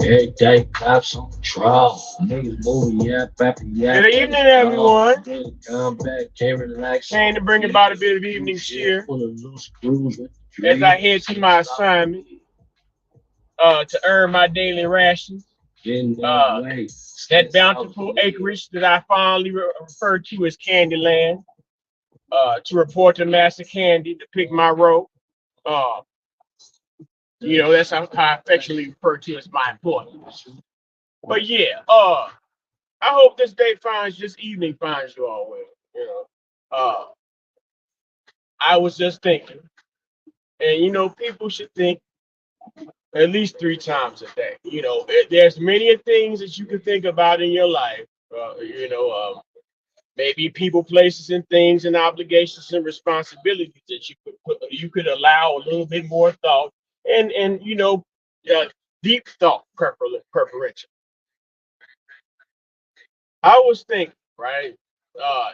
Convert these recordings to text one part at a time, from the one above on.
Every day, cops on trial. Niggas moving, yeah, bapping, yeah. Good evening, everyone. Come back, can't relax. Came to bring about a bit of evening cheer Full of loose screws with as I head to my assignment to earn my daily rations. getting Uh, that way. that bountiful acreage that I fondly refer to as Candyland, to report to Master Candy to pick my rope. Uh, that's how I affectionately refer to as my employer. But yeah, I hope this evening finds you all well. Uh, I was just thinking, and people should think at least 3 times a day. There's many things that you can think about in your life. Maybe people, places, and things, and obligations and responsibilities that you could allow a little bit more thought and uh, deep thought preparation. I was thinking, right?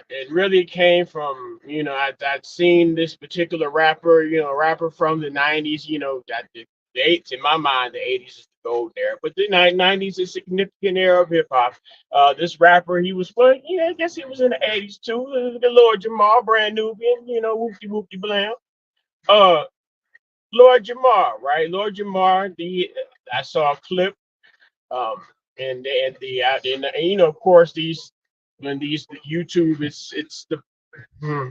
It really came from, I'd seen this particular rapper, rapper from the 90s, that the eights in my mind, the 80s is the gold era, but the 90s is a significant era of hip hop. This rapper, he was, well, yeah, I guess he was in the 80s too. The Lord Jamar, brand Nubian, whoopty whoopty blam. Uh, Lord Jamar, right? Lord Jamar, I saw a clip, um, and of course these YouTube, it's the hmm,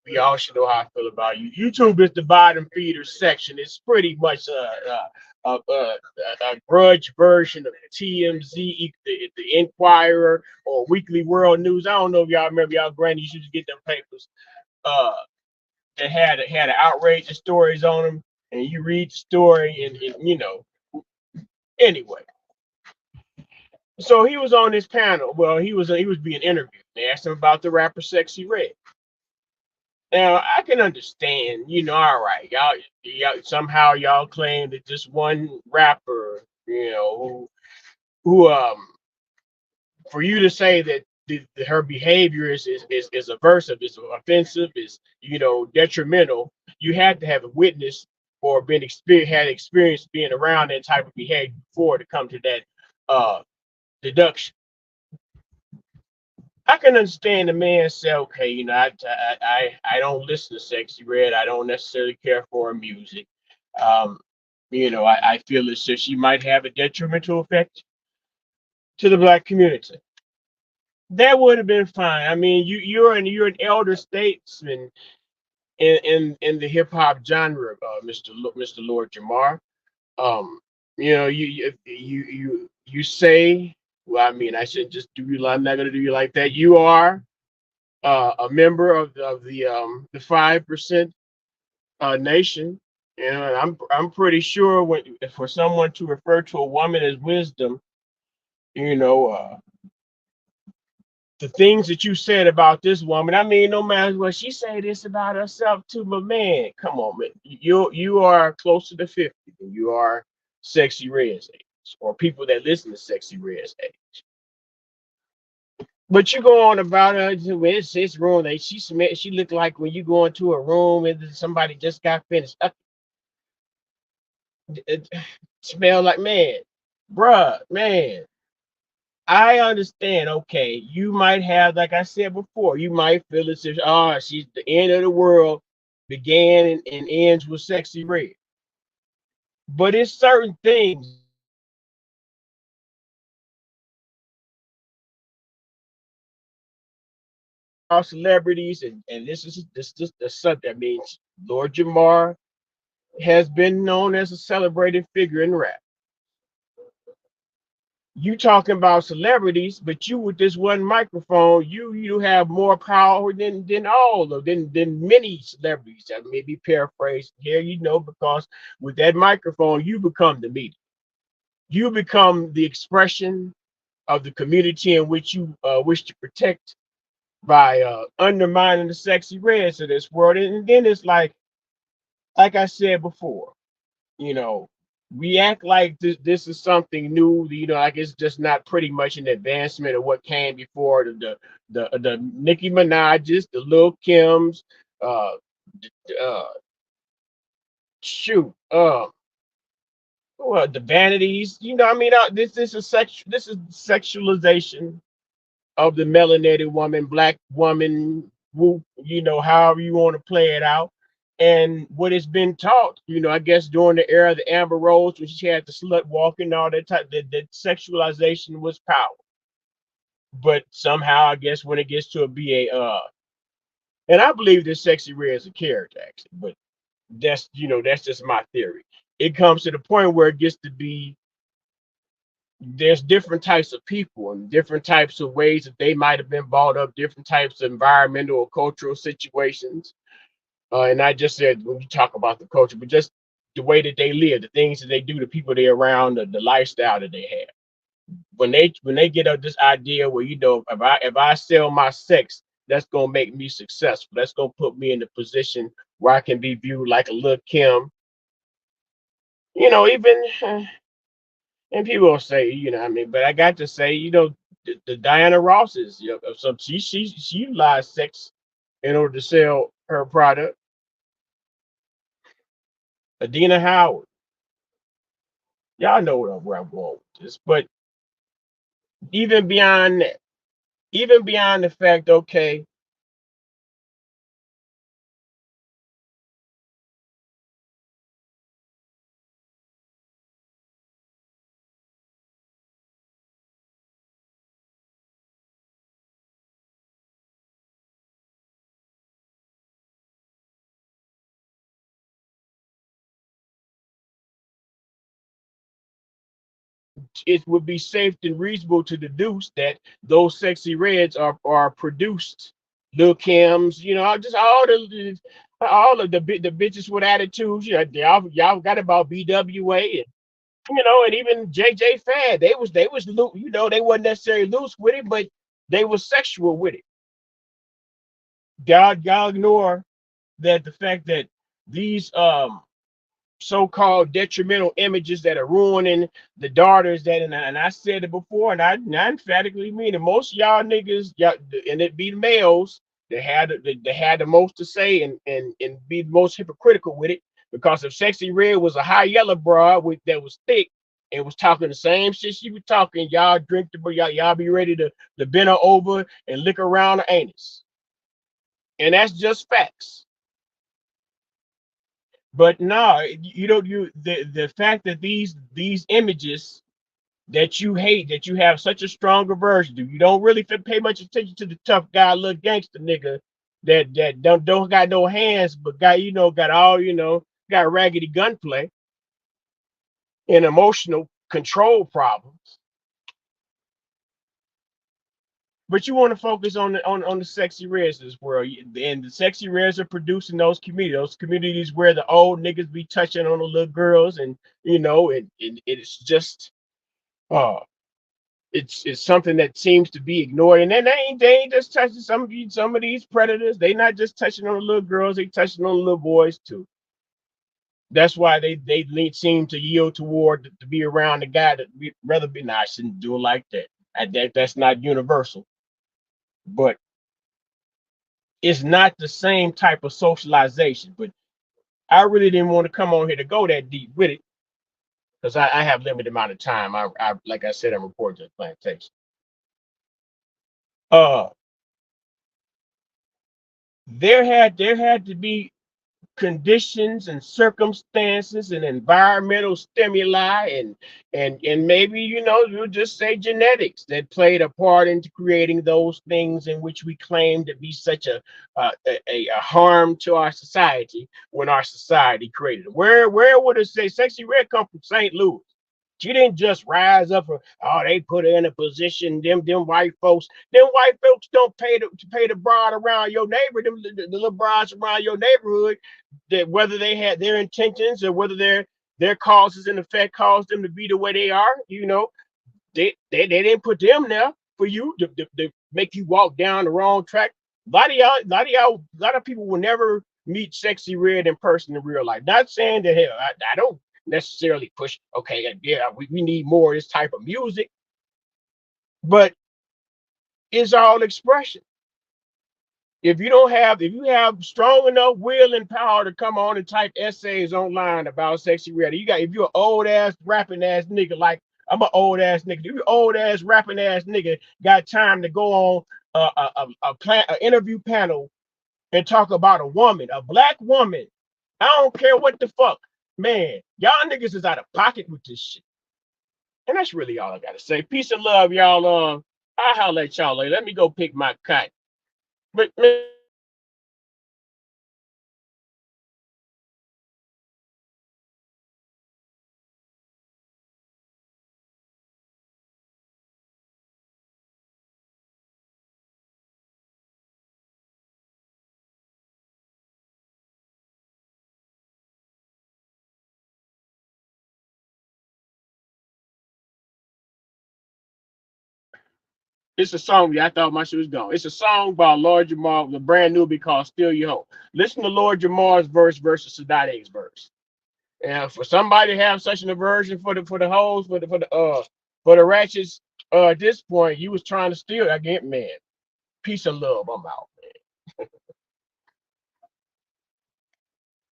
we all should know how I feel about you. YouTube is the bottom feeder section. It's pretty much a grudge version of TMZ, the Inquirer, or Weekly World News. I don't know if y'all remember, y'all grannies used to get them papers uh, that had outrageous stories on them, and you read the story, and anyway. So he was on this panel. Well, he was being interviewed. They asked him about the rapper Sexy Red. Now I can understand, all right, y'all somehow y'all claim that this one rapper, who for you to say that her behavior is aversive, is offensive, is detrimental, you had to have a witness or had experience being around that type of behavior before to come to that uh deduction. I can understand the man say, okay, I don't listen to Sexy Red. I don't necessarily care for her music. Um, I feel as if she might have a detrimental effect to the black community. That would have been fine. I mean, you're an elder statesman in the hip hop genre, Mr. Lord Jamar. Um, you say, well, I mean, I should just do you. I'm not gonna do you like that. You are a member of the 5% nation. And I'm pretty sure when for someone to refer to a woman as wisdom, you know, uh, the things that you said about this woman. I mean, no matter what she say this about herself too, but man, come on, man, you are closer to 50 than you are Sexy Red's age, or people that listen to Sexy Red's age. But you go on about her, it's room. She looked like when you go into a room and somebody just got finished. It smell like, man, bruh, man. I understand. Okay, you might have, like I said before, you might feel as if, she's the end of the world began and ends with Sexy Red. But it's certain things our celebrities, and this is the subject. I mean, Lord Jamar has been known as a celebrated figure in rap. You talking about celebrities, but you with this one microphone, you have more power than all of than many celebrities. That may be paraphrased here, because with that microphone, you become the media. You become the expression of the community in which you wish to protect by undermining the Sexy Reds of this world. And then it's like I said before, you know, we act like this is something new, like it's just not pretty much an advancement of what came before the Nicki Minaj's, the Lil Kim's, uh, uh, shoot, Well, the vanities, I mean, this is sexualization of the melanated woman, black woman, whoop, however you want to play it out. And what has been taught, I guess during the era of the Amber Rose, when she had the slut walking, all that type, that sexualization was power. But somehow, I guess when it gets to a and I believe this Sexy Red is a character actually, but that's just my theory. It comes to the point where it gets to be there's different types of people and different types of ways that they might have been brought up, different types of environmental or cultural situations. And I just said when you talk about the culture, but just the way that they live, the things that they do, the people they're around, the lifestyle that they have. When they get up this idea where if I sell my sex, that's gonna make me successful. That's gonna put me in the position where I can be viewed like a little Kim. Even and people will say, what I mean, but I got to say, the Diana Rosses, so she utilized sex in order to sell her product. Adina Howard, y'all know where I'm going with this, but even beyond that, even beyond the fact, okay, it would be safe and reasonable to deduce that those sexy reds are produced. Lil Kim's, just all of the bitches with attitudes. Y'all got about BWA and even JJ Fad. They was loose, they wasn't necessarily loose with it, but they was sexual with it. Y'all ignore that the fact that these so-called detrimental images that are ruining the daughters and I said it before and I emphatically mean it. Most of y'all niggas, y'all, and it be the males that had the most to say and be the most hypocritical with it, because if Sexy Red was a high yellow broad that was thick and was talking the same shit she was talking, y'all drink y'all be ready to bend her over and lick around her anus. And that's just facts. But no, the fact that these images that you hate, that you have such a strong aversion to, you don't really pay much attention to the tough guy, little gangster nigga that don't got no hands, but got all got raggedy gunplay and emotional control problems. But you want to focus on the Sexy Reds of this world, and the Sexy Reds are producing those communities where the old niggas be touching on the little girls, and it's just uh it's something that seems to be ignored. And then they ain't just touching some of these predators. They not just touching on the little girls, they touching on the little boys too. That's why they seem to yield toward to be around the guy that rather be. Nah, I shouldn't do it like that. That's not universal, but it's not the same type of socialization. But I really didn't want to come on here to go that deep with it because I have limited amount of time. I like I said, I'm reporting to the plantation. Uh, there had to be conditions and circumstances and environmental stimuli and maybe you'll just say genetics that played a part into creating those things in which we claim to be such a harm to our society when our society created it. Where would it say Sexy Red come from? St. Louis. She didn't just rise up for, oh, they put her in a position. Them white folks don't pay the broad around your neighbor, the little broads around your neighborhood, that whether they had their intentions or whether their causes and effect caused them to be the way they are, they didn't put them there for you to make you walk down the wrong track. A lot of people will never meet Sexy Red in person in real life. Not saying that hell, I don't necessarily push. Okay, yeah, we need more of this type of music, but it's all expression. If you have strong enough will and power to come on and type essays online about Sexyy Red, if you're an old ass rapping ass nigga, like I'm an old ass nigga, if you're old ass rapping ass nigga, got time to go on a interview panel and talk about a woman, a black woman. I don't care what the fuck, man. Y'all niggas is out of pocket with this shit, and that's really all I gotta say. Peace and love, y'all. I'll holler at y'all later. Let me go pick my cut. But man, it's a song. Yeah, I thought my shit was gone. It's a song by Lord Jamar, the brand new called "Still Your Hope." Listen to Lord Jamar's verse versus Sadate's verse. And for somebody to have such an aversion for the hoes, for the ratchets, at this point, you was trying to steal. I get man. Peace and love. I'm out.